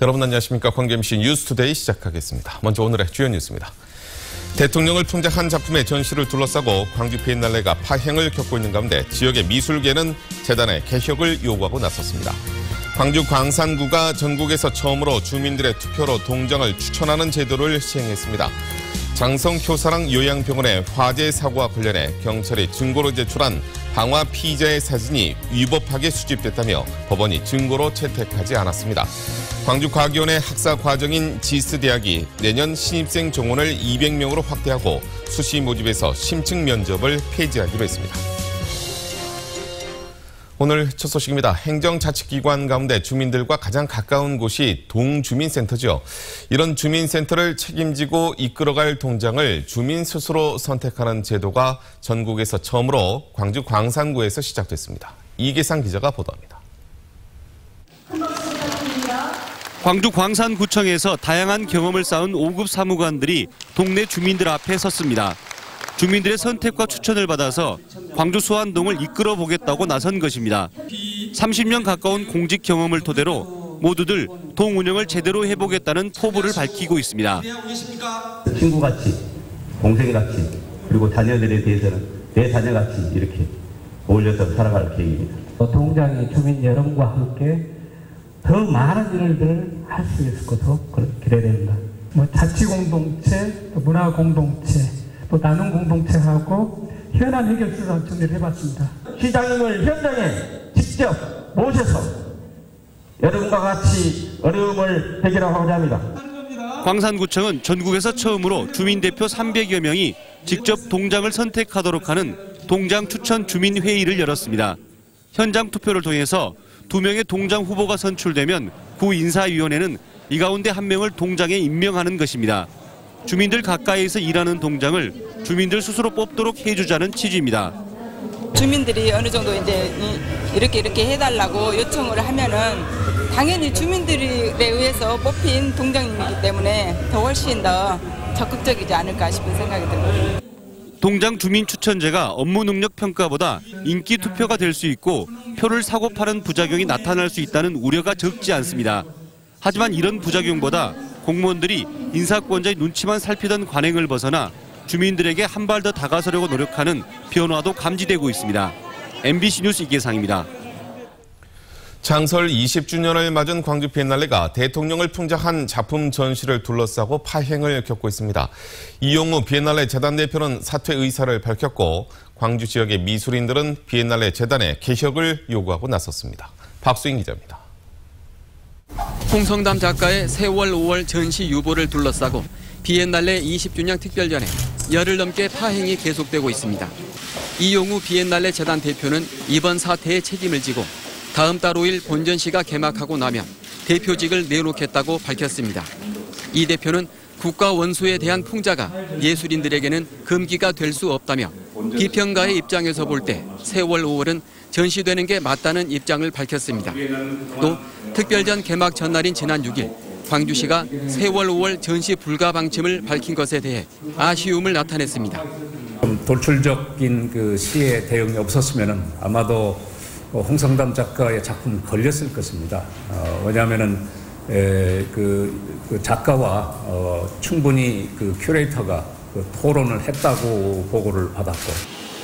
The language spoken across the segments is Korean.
여러분 안녕하십니까. 광주 MC 뉴스투데이 시작하겠습니다. 먼저 오늘의 주요 뉴스입니다. 대통령을 풍자한 작품의 전시를 둘러싸고 광주 비엔날레가 파행을 겪고 있는 가운데 지역의 미술계는 재단의 개혁을 요구하고 나섰습니다. 광주 광산구가 전국에서 처음으로 주민들의 투표로 동장을 추천하는 제도를 시행했습니다. 장성효사랑 요양병원의 화재 사고와 관련해 경찰이 증거로 제출한 방화 피의자의 사진이 위법하게 수집됐다며 법원이 증거로 채택하지 않았습니다. 광주과학위원회 학사 과정인 지스대학이 내년 신입생 정원을 200명으로 확대하고 수시 모집에서 심층 면접을 폐지하기로 했습니다. 오늘 첫 소식입니다. 행정자치기관 가운데 주민들과 가장 가까운 곳이 동주민센터죠. 이런 주민센터를 책임지고 이끌어갈 동장을 주민 스스로 선택하는 제도가 전국에서 처음으로 광주 광산구에서 시작됐습니다. 이계상 기자가 보도합니다. 광주 광산구청에서 다양한 경험을 쌓은 5급 사무관들이 동네 주민들 앞에 섰습니다. 주민들의 선택과 추천을 받아서 광주 수안동을 이끌어 보겠다고 나선 것입니다. 30년 가까운 공직 경험을 토대로 모두들 동 운영을 제대로 해보겠다는 포부를 밝히고 있습니다. 친구같이, 동생같이, 그리고 자녀들에 대해서는 내 자녀같이 이렇게 어울려서 살아갈 계획입니다. 동장이 주민 여러분과 함께 더 많은 일들을 할 수 있을 것으로 기대됩니다. 자치공동체, 문화공동체, 또 나눔 공동체하고 현안 해결 수단 정리를 해봤습니다. 시장님을 현장에 직접 모셔서 여러분과 같이 어려움을 해결하고자 합니다. 광산구청은 전국에서 처음으로 주민대표 300여 명이 직접 동장을 선택하도록 하는 동장 추천 주민회의를 열었습니다. 현장 투표를 통해서 2명의 동장 후보가 선출되면 구 인사위원회는 이 가운데 1명을 동장에 임명하는 것입니다. 주민들 가까이에서 일하는 동장을 주민들 스스로 뽑도록 해주자는 취지입니다. 주민들이 어느 정도 이제 이렇게 해달라고 요청을 하면은 당연히 주민들에 의해서 뽑힌 동장님이기 때문에 훨씬 더 적극적이지 않을까 싶은 생각이 듭니다. 동장 주민 추천제가 업무 능력 평가보다 인기 투표가 될 수 있고 표를 사고 파는 부작용이 나타날 수 있다는 우려가 적지 않습니다. 하지만 이런 부작용보다 공무원들이 인사권자의 눈치만 살피던 관행을 벗어나 주민들에게 한 발 더 다가서려고 노력하는 변화도 감지되고 있습니다. MBC 뉴스 이계상입니다. 창설 20주년을 맞은 광주 비엔날레가 대통령을 풍자한 작품 전시를 둘러싸고 파행을 겪고 있습니다. 이용우 비엔날레 재단 대표는 사퇴 의사를 밝혔고 광주 지역의 미술인들은 비엔날레 재단의 개혁을 요구하고 나섰습니다. 박수인 기자입니다. 홍성담 작가의 세월 5월 전시 유보를 둘러싸고 비엔날레 20주년 특별전에 열흘 넘게 파행이 계속되고 있습니다. 이용우 비엔날레 재단 대표는 이번 사태에 책임을 지고 다음 달 5일 본전시가 개막하고 나면 대표직을 내놓겠다고 밝혔습니다. 이 대표는 국가 원수에 대한 풍자가 예술인들에게는 금기가 될 수 없다며 비평가의 입장에서 볼 때 세월 5월은 전시되는 게 맞다는 입장을 밝혔습니다. 또 특별전 개막 전날인 지난 6일 광주시가 세월 5월 전시 불가 방침을 밝힌 것에 대해 아쉬움을 나타냈습니다. 돌출적인 시의 대응이 없었으면 아마도 홍성담 작가의 작품은 걸렸을 것입니다. 왜냐하면은 그 작가와 충분히 큐레이터가 토론을 했다고 보고를 받았고.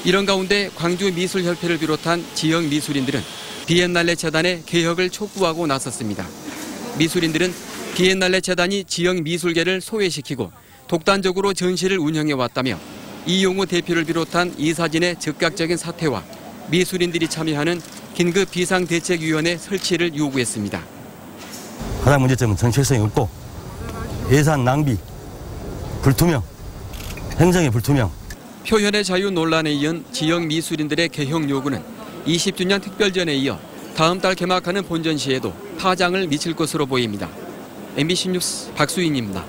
이런 가운데 광주미술협회를 비롯한 지역 미술인들은 비엔날레 재단의 개혁을 촉구하고 나섰습니다. 미술인들은 비엔날레 재단이 지역 미술계를 소외시키고 독단적으로 전시를 운영해왔다며 이용우 대표를 비롯한 이사진의 즉각적인 사퇴와 미술인들이 참여하는 긴급 비상대책위원회 설치를 요구했습니다. 가장 문제점은 정체성이 없고 예산 낭비, 불투명, 행정의 불투명. 표현의 자유 논란에 이은 지역 미술인들의 개혁 요구는 20주년 특별전에 이어 다음 달 개막하는 본전시에도 파장을 미칠 것으로 보입니다. MBC 뉴스 박수인입니다.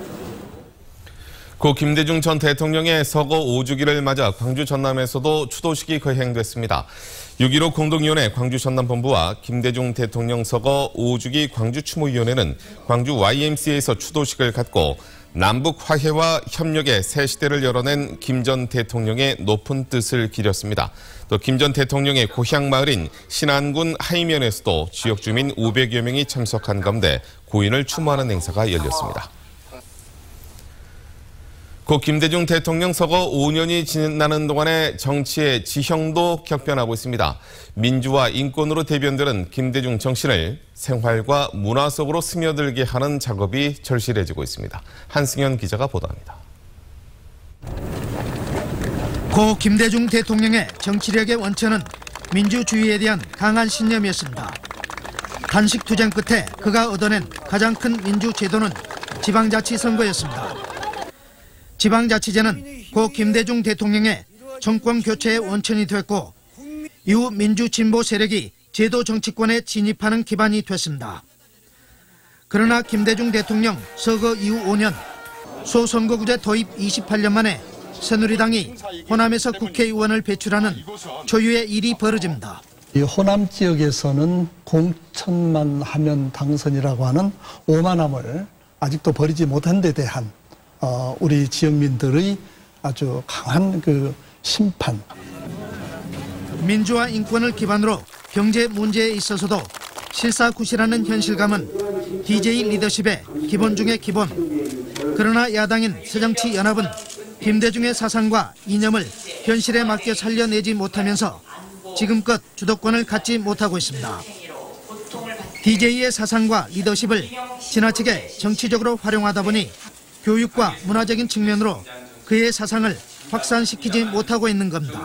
고 김대중 전 대통령의 서거 5주기를 맞아 광주 전남에서도 추도식이 거행됐습니다. 6.15 공동위원회 광주 전남본부와 김대중 대통령 서거 5주기 광주추모위원회는 광주 YMCA에서 추도식을 갖고 남북 화해와 협력의 새 시대를 열어낸 김 전 대통령의 높은 뜻을 기렸습니다. 또 김 전 대통령의 고향 마을인 신안군 하이면에서도 지역 주민 500여 명이 참석한 가운데 고인을 추모하는 행사가 열렸습니다. 고 김대중 대통령 서거 5년이 지나는 동안에 정치의 지형도 격변하고 있습니다. 민주화 인권으로 대변되는 김대중 정신을 생활과 문화 속으로 스며들게 하는 작업이 절실해지고 있습니다. 한승현 기자가 보도합니다. 고 김대중 대통령의 정치력의 원천은 민주주의에 대한 강한 신념이었습니다. 단식 투쟁 끝에 그가 얻어낸 가장 큰 민주제도는 지방자치선거였습니다. 지방자치제는 고 김대중 대통령의 정권 교체의 원천이 됐고 이후 민주진보 세력이 제도 정치권에 진입하는 기반이 됐습니다. 그러나 김대중 대통령 서거 이후 5년 소선거구제 도입 28년 만에 새누리당이 호남에서 국회의원을 배출하는 초유의 일이 벌어집니다. 이 호남 지역에서는 공천만 하면 당선이라고 하는 오만함을 아직도 버리지 못한 데 대한 우리 지역민들의 아주 강한 그 심판. 민주화 인권을 기반으로 경제 문제에 있어서도 실사구시라는 현실감은 DJ 리더십의 기본 중의 기본. 그러나 야당인 새정치연합은 김대중의 사상과 이념을 현실에 맞게 살려내지 못하면서 지금껏 주도권을 갖지 못하고 있습니다. DJ의 사상과 리더십을 지나치게 정치적으로 활용하다 보니 교육과 문화적인 측면으로 그의 사상을 확산시키지 못하고 있는 겁니다.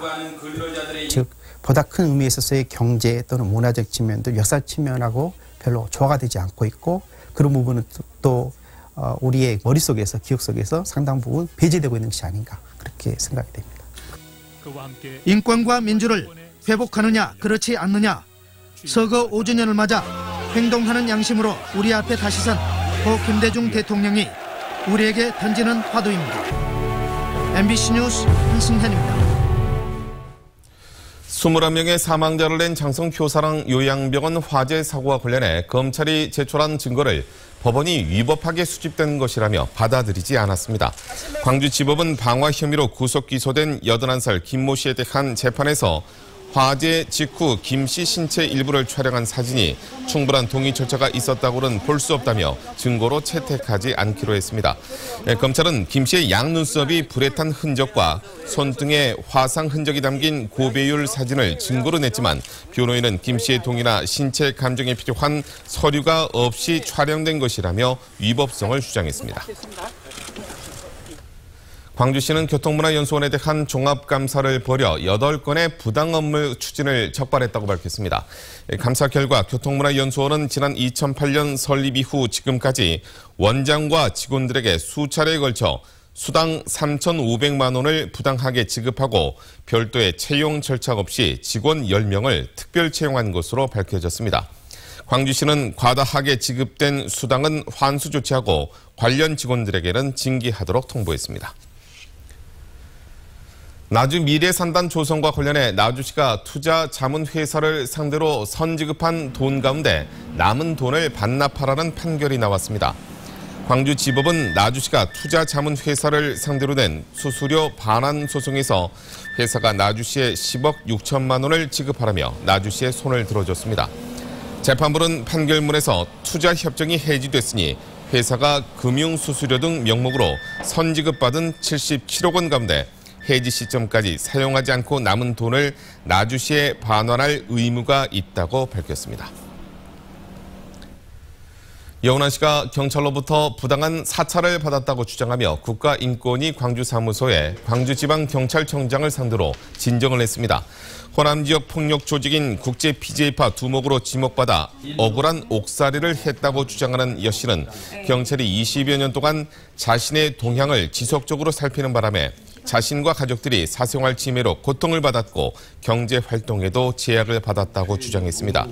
즉 보다 큰 의미에 있어서의 경제 또는 문화적 측면도 역사 측면하고 별로 조화가 되지 않고 있고 그런 부분은 또 우리의 머릿속에서 기억 속에서 상당 부분 배제되고 있는 것이 아닌가 그렇게 생각이 됩니다. 인권과 민주를 회복하느냐 그렇지 않느냐 서거 5주년을 맞아 행동하는 양심으로 우리 앞에 다시 선 고 김대중 대통령이 우리에게 던지는 화두입니다. MBC 뉴스 한승현입니다. 21명의 사망자를 낸 장성 효사랑 요양병원 화재 사고와 관련해 검찰이 제출한 증거를 법원이 위법하게 수집된 것이라며 받아들이지 않았습니다. 광주지법은 방화 혐의로 구속 기소된 81살 김모 씨에 대한 재판에서 화재 직후 김 씨 신체 일부를 촬영한 사진이 충분한 동의 절차가 있었다고는 볼 수 없다며 증거로 채택하지 않기로 했습니다. 검찰은 김 씨의 양눈썹이 불에 탄 흔적과 손등에 화상 흔적이 담긴 고배율 사진을 증거로 냈지만 변호인은 김 씨의 동의나 신체 감정에 필요한 서류가 없이 촬영된 것이라며 위법성을 주장했습니다. 광주시는 교통문화연수원에 대한 종합감사를 벌여 8건의 부당업무 추진을 적발했다고 밝혔습니다. 감사 결과 교통문화연수원은 지난 2008년 설립 이후 지금까지 원장과 직원들에게 수차례에 걸쳐 수당 3,500만 원을 부당하게 지급하고 별도의 채용 절차 없이 직원 10명을 특별 채용한 것으로 밝혀졌습니다. 광주시는 과다하게 지급된 수당은 환수 조치하고 관련 직원들에게는 징계하도록 통보했습니다. 나주 미래산단 조성과 관련해 나주시가 투자 자문 회사를 상대로 선지급한 돈 가운데 남은 돈을 반납하라는 판결이 나왔습니다. 광주지법은 나주시가 투자 자문 회사를 상대로 낸 수수료 반환 소송에서 회사가 나주시에 10억 6천만 원을 지급하라며 나주시에 손을 들어줬습니다. 재판부는 판결문에서 투자 협정이 해지됐으니 회사가 금융수수료 등 명목으로 선지급받은 77억 원 가운데 해지 시점까지 사용하지 않고 남은 돈을 나주시에 반환할 의무가 있다고 밝혔습니다. 여운한 씨가 경찰로부터 부당한 사찰을 받았다고 주장하며 국가인권위 광주사무소에 광주지방경찰청장을 상대로 진정을 했습니다. 호남 지역 폭력 조직인 국제 PJ파 두목으로 지목받아 억울한 옥살이를 했다고 주장하는 여 씨는 경찰이 20여 년 동안 자신의 동향을 지속적으로 살피는 바람에 자신과 가족들이 사생활 침해로 고통을 받았고 경제 활동에도 제약을 받았다고 주장했습니다.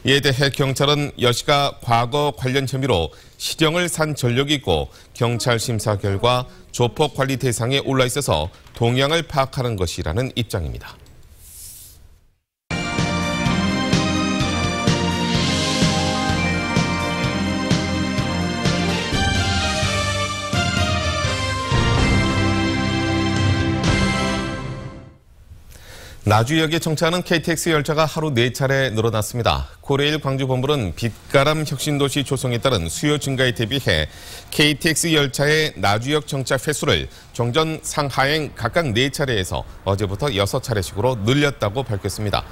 이에 대해 경찰은 여 씨가 과거 관련 혐의로 실형을 산 전력이 있고 경찰 심사 결과 조폭 관리 대상에 올라 있어서 동향을 파악하는 것이라는 입장입니다. 나주역에 정차하는 KTX 열차가 하루 4차례 늘어났습니다. 코레일 광주본부는 빛가람 혁신도시 조성에 따른 수요 증가에 대비해 KTX 열차의 나주역 정차 횟수를 종전 상하행 각각 4차례에서 어제부터 6차례씩으로 늘렸다고 밝혔습니다.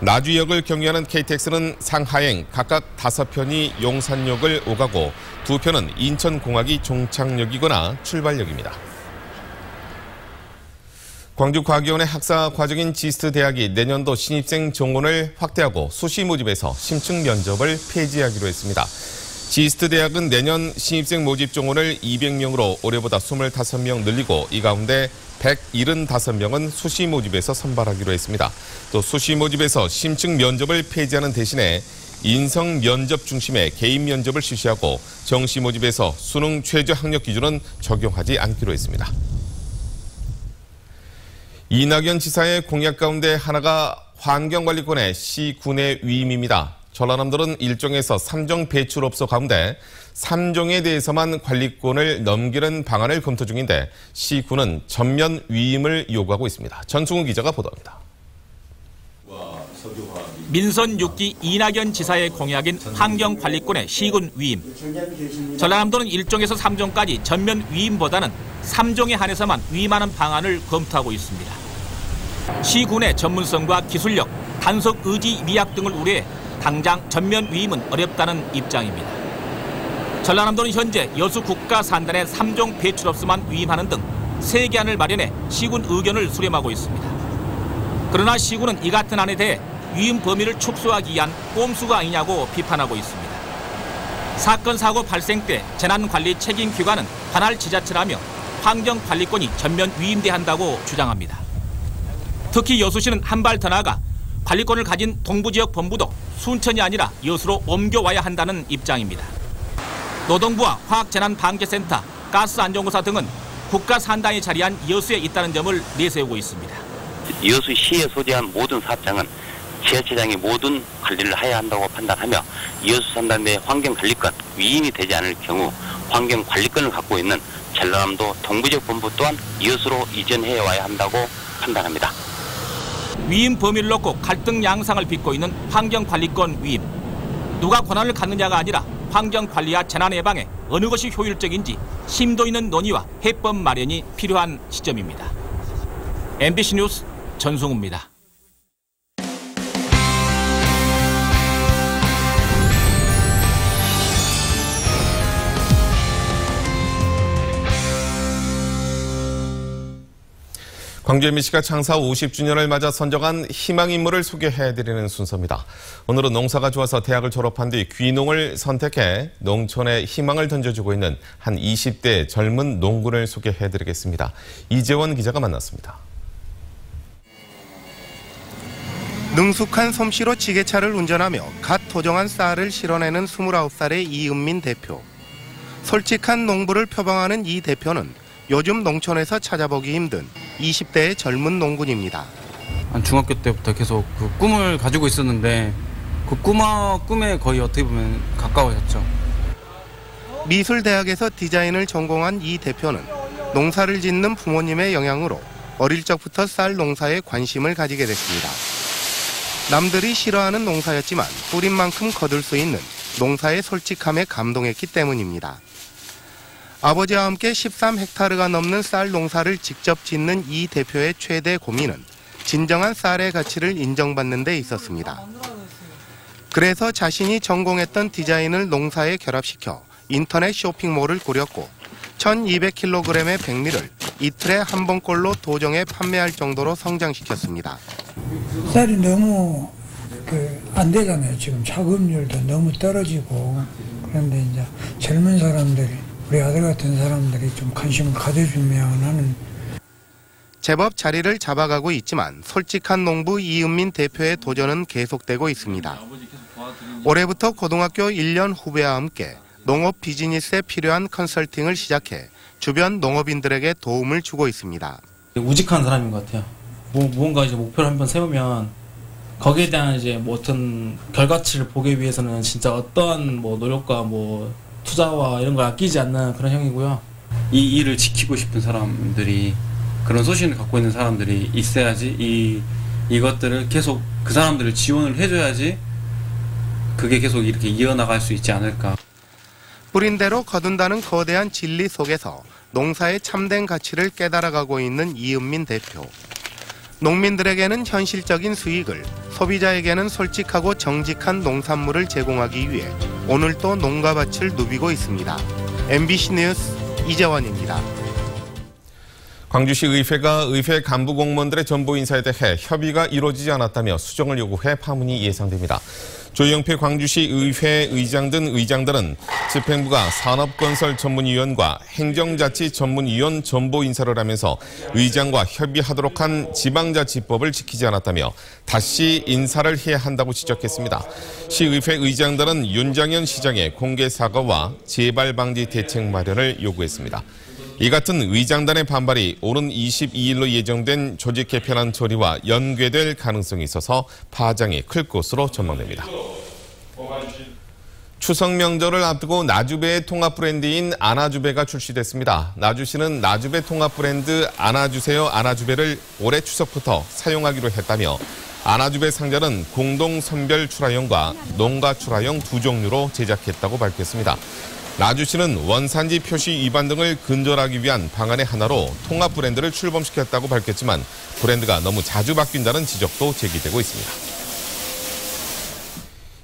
나주역을 경유하는 KTX는 상하행 각각 5편이 용산역을 오가고 2편은 인천공항이 종착역이거나 출발역입니다. 광주과기원의 학사 과정인 지스트 대학이 내년도 신입생 정원을 확대하고 수시 모집에서 심층 면접을 폐지하기로 했습니다. 지스트 대학은 내년 신입생 모집 정원을 200명으로 올해보다 25명 늘리고 이 가운데 175명은 수시 모집에서 선발하기로 했습니다. 또 수시 모집에서 심층 면접을 폐지하는 대신에 인성 면접 중심의 개인 면접을 실시하고 정시 모집에서 수능 최저 학력 기준은 적용하지 않기로 했습니다. 이낙연 지사의 공약 가운데 하나가 환경관리권의 시군의 위임입니다. 전라남도는 1종에서 3종 배출업소 가운데 3종에 대해서만 관리권을 넘기는 방안을 검토 중인데 시군은 전면 위임을 요구하고 있습니다. 전승훈 기자가 보도합니다. 민선 6기 이낙연 지사의 공약인 환경관리권의 시군 위임. 전라남도는 1종에서 3종까지 전면 위임보다는 3종에 한해서만 위임하는 방안을 검토하고 있습니다. 시군의 전문성과 기술력, 단속 의지 미약 등을 우려해 당장 전면 위임은 어렵다는 입장입니다. 전라남도는 현재 여수 국가산단의 3종 배출업소만 위임하는 등 3개안을 마련해 시군 의견을 수렴하고 있습니다. 그러나 시군은 이 같은 안에 대해 위임 범위를 축소하기 위한 꼼수가 아니냐고 비판하고 있습니다. 사건 사고 발생 때 재난관리 책임기관은 관할 지자체라며 환경관리권이 전면 위임돼야 한다고 주장합니다. 특히 여수시는 한 발 더 나아가 관리권을 가진 동부지역 본부도 순천이 아니라 여수로 옮겨와야 한다는 입장입니다. 노동부와 화학재난방재센터, 가스안전공사 등은 국가산단에 자리한 여수에 있다는 점을 내세우고 있습니다. 여수시에 소재한 모든 사업장은 지자체장이 모든 관리를 해야 한다고 판단하며 여수 산단 내 환경관리권 위임이 되지 않을 경우 환경관리권을 갖고 있는 전라남도 동부지역 본부 또한 여수로 이전해 와야 한다고 판단합니다. 위임 범위를 놓고 갈등 양상을 빚고 있는 환경관리권 위임. 누가 권한을 갖느냐가 아니라 환경관리와 재난 예방에 어느 것이 효율적인지 심도 있는 논의와 해법 마련이 필요한 시점입니다. MBC 뉴스 전승우입니다. 광주 MBC가 창사 50주년을 맞아 선정한 희망인물을 소개해드리는 순서입니다. 오늘은 농사가 좋아서 대학을 졸업한 뒤 귀농을 선택해 농촌에 희망을 던져주고 있는 한 20대 젊은 농군을 소개해드리겠습니다. 이재원 기자가 만났습니다. 능숙한 솜씨로 지게차를 운전하며 갓 도정한 쌀을 실어내는 29살의 이은민 대표. 솔직한 농부를 표방하는 이 대표는 요즘 농촌에서 찾아보기 힘든 20대의 젊은 농군입니다. 중학교 때부터 계속 그 꿈을 가지고 있었는데 그 꿈에 거의 어떻게 보면 가까워졌죠. 미술대학에서 디자인을 전공한 이 대표는 농사를 짓는 부모님의 영향으로 어릴 적부터 쌀 농사에 관심을 가지게 됐습니다. 남들이 싫어하는 농사였지만 뿌린 만큼 거둘 수 있는 농사의 솔직함에 감동했기 때문입니다. 아버지와 함께 13헥타르가 넘는 쌀 농사를 직접 짓는 이 대표의 최대 고민은 진정한 쌀의 가치를 인정받는 데 있었습니다. 그래서 자신이 전공했던 디자인을 농사에 결합시켜 인터넷 쇼핑몰을 꾸렸고 1200kg의 백미를 이틀에 한 번꼴로 도정해 판매할 정도로 성장시켰습니다. 쌀이 너무 안 되잖아요. 지금 자급률도 너무 떨어지고. 그런데 이제 젊은 사람들이, 우리 아들 같은 사람들이 좀 관심을 가져주면 하는. 제법 자리를 잡아가고 있지만 솔직한 농부 이은민 대표의 도전은 계속되고 있습니다. 올해부터 고등학교 1년 후배와 함께 농업 비즈니스에 필요한 컨설팅을 시작해 주변 농업인들에게 도움을 주고 있습니다. 우직한 사람인 것 같아요. 무언가 이제 목표를 한번 세우면 거기에 대한 이제 뭐 어떤 결과치를 보기 위해서는 진짜 어떠한 뭐 노력과 뭐 투자와 이런 걸 아끼지 않는 그런 형이고요. 이 일을 지키고 싶은 사람들이, 그런 소신을 갖고 있는 사람들이 있어야지 이것들을 계속 그 사람들을 지원을 해줘야지 그게 계속 이렇게 이어나갈 수 있지 않을까. 뿌린 대로 거둔다는 거대한 진리 속에서 농사의 참된 가치를 깨달아가고 있는 이은민 대표. 농민들에게는 현실적인 수익을, 소비자에게는 솔직하고 정직한 농산물을 제공하기 위해 오늘도 농가밭을 누비고 있습니다. MBC 뉴스 이재원입니다. 광주시 의회가 의회 간부 공무원들의 전보 인사에 대해 협의가 이루어지지 않았다며 수정을 요구해 파문이 예상됩니다. 조영필 광주시 의회 의장 등 의장들은 집행부가 산업건설 전문위원과 행정자치 전문위원 전보 인사를 하면서 의장과 협의하도록 한 지방자치법을 지키지 않았다며 다시 인사를 해야 한다고 지적했습니다. 시의회 의장들은 윤장현 시장의 공개 사과와 재발 방지 대책 마련을 요구했습니다. 이 같은 의장단의 반발이 오는 22일로 예정된 조직 개편안 처리와 연계될 가능성이 있어서 파장이 클 것으로 전망됩니다. 추석 명절을 앞두고 나주배의 통합 브랜드인 아나주배가 출시됐습니다. 나주시는 나주배 통합 브랜드 안아주세요 안아주배를 올해 추석부터 사용하기로 했다며 안아주배 상자는 공동 선별 출하용과 농가 출하용 두 종류로 제작했다고 밝혔습니다. 나주시는 원산지 표시 위반 등을 근절하기 위한 방안의 하나로 통합 브랜드를 출범시켰다고 밝혔지만 브랜드가 너무 자주 바뀐다는 지적도 제기되고 있습니다.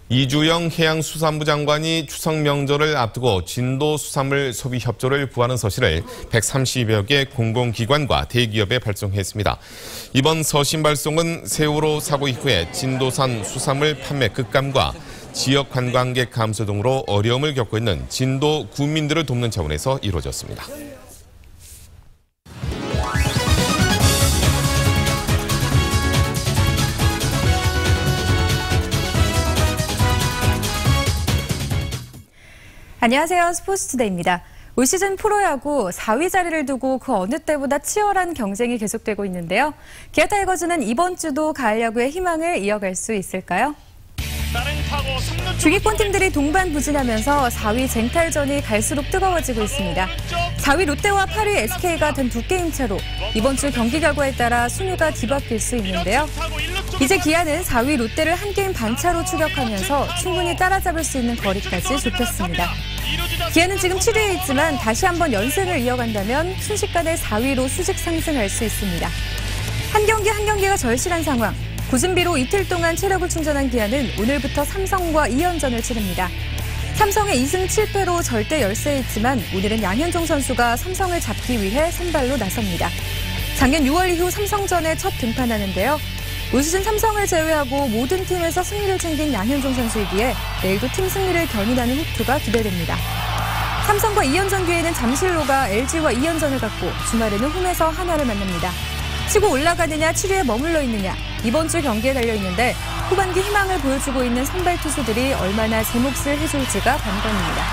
이주영 해양수산부 장관이 추석 명절을 앞두고 진도 수산물 소비 협조를 구하는 서신을 130여 개 공공기관과 대기업에 발송했습니다. 이번 서신 발송은 세월호 사고 이후에 진도산 수산물 판매 급감과 지역 관광객 감소 등으로 어려움을 겪고 있는 진도 구민들을 돕는 차원에서 이루어졌습니다. 안녕하세요. 스포츠투데이입니다. 올 시즌 프로야구 4위 자리를 두고 그 어느 때보다 치열한 경쟁이 계속되고 있는데요. 기아 타이거즈는 이번 주도 가을 야구의 희망을 이어갈 수 있을까요? 중위권 팀들이 동반부진하면서 4위 쟁탈전이 갈수록 뜨거워지고 있습니다. 4위 롯데와 8위 SK가 단 2게임 차로 이번 주 경기 결과에 따라 순위가 뒤바뀔 수 있는데요. 이제 기아는 4위 롯데를 한 게임 반 차로 추격하면서 충분히 따라잡을 수 있는 거리까지 좁혔습니다. 기아는 지금 7위에 있지만 다시 한번 연승을 이어간다면 순식간에 4위로 수직 상승할 수 있습니다. 한 경기 한 경기가 절실한 상황. 고준비로 이틀 동안 체력을 충전한 기아는 오늘부터 삼성과 2연전을 치릅니다. 삼성의 2승 7패로 절대 열세에 있지만 오늘은 양현종 선수가 삼성을 잡기 위해 선발로 나섭니다. 작년 6월 이후 삼성전에 첫 등판하는데요. 올 시즌 삼성을 제외하고 모든 팀에서 승리를 챙긴 양현종 선수이기에 내일도 팀 승리를 견인하는 호투가 기대됩니다. 삼성과 2연전 뒤에는 잠실로가 LG와 2연전을 갖고 주말에는 홈에서 하나를 만납니다. 치고 올라가느냐 7위에 머물러 있느냐 이번 주 경기에 달려있는데 후반기 희망을 보여주고 있는 선발 투수들이 얼마나 제 몫을 해줄지가 관건입니다.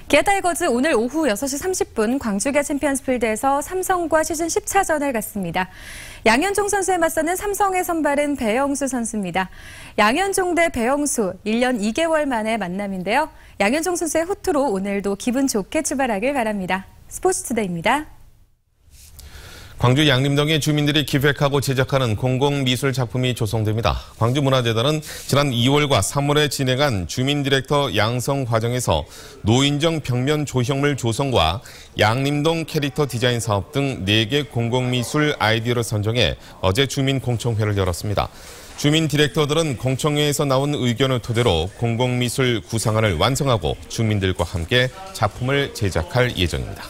기아 타이거즈 오늘 오후 6시 30분 광주기아 챔피언스필드에서 삼성과 시즌 10차전을 갖습니다. 양현종 선수에 맞서는 삼성의 선발은 배영수 선수입니다. 양현종 대 배영수 1년 2개월 만의 만남인데요. 양현종 선수의 호투로 오늘도 기분 좋게 출발하길 바랍니다. 스포츠투데이입니다. 광주 양림동의 주민들이 기획하고 제작하는 공공미술 작품이 조성됩니다. 광주문화재단은 지난 2월과 3월에 진행한 주민 디렉터 양성 과정에서 노인정 벽면 조형물 조성과 양림동 캐릭터 디자인 사업 등 4개 공공미술 아이디어를 선정해 어제 주민 공청회를 열었습니다. 주민 디렉터들은 공청회에서 나온 의견을 토대로 공공미술 구상안을 완성하고 주민들과 함께 작품을 제작할 예정입니다.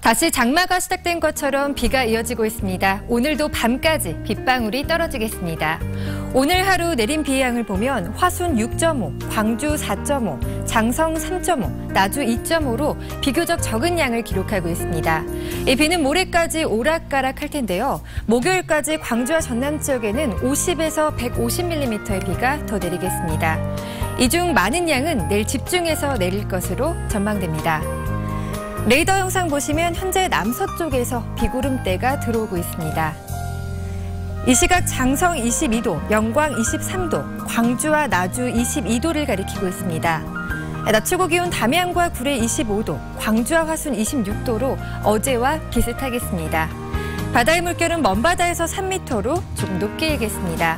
다시 장마가 시작된 것처럼 비가 이어지고 있습니다. 오늘도 밤까지 빗방울이 떨어지겠습니다. 오늘 하루 내린 비의 양을 보면 화순 6.5, 광주 4.5, 장성 3.5, 나주 2.5로 비교적 적은 양을 기록하고 있습니다. 이 비는 모레까지 오락가락할 텐데요. 목요일까지 광주와 전남 지역에는 50에서 150mm의 비가 더 내리겠습니다. 이 중 많은 양은 내일 집중해서 내릴 것으로 전망됩니다. 레이더 영상 보시면 현재 남서쪽에서 비구름대가 들어오고 있습니다. 이 시각 장성 22도, 영광 23도, 광주와 나주 22도를 가리키고 있습니다. 낮 최고 기온 담양과 구례 25도, 광주와 화순 26도로 어제와 비슷하겠습니다. 바다의 물결은 먼바다에서 3m로 조금 높게 일겠습니다.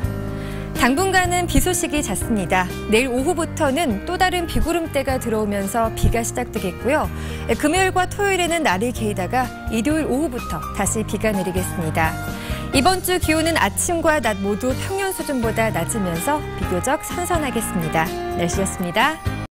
당분간은 비 소식이 잦습니다. 내일 오후부터는 또 다른 비구름대가 들어오면서 비가 시작되겠고요. 금요일과 토요일에는 날이 개이다가 일요일 오후부터 다시 비가 내리겠습니다. 이번 주 기온은 아침과 낮 모두 평년 수준보다 낮으면서 비교적 선선하겠습니다. 날씨였습니다.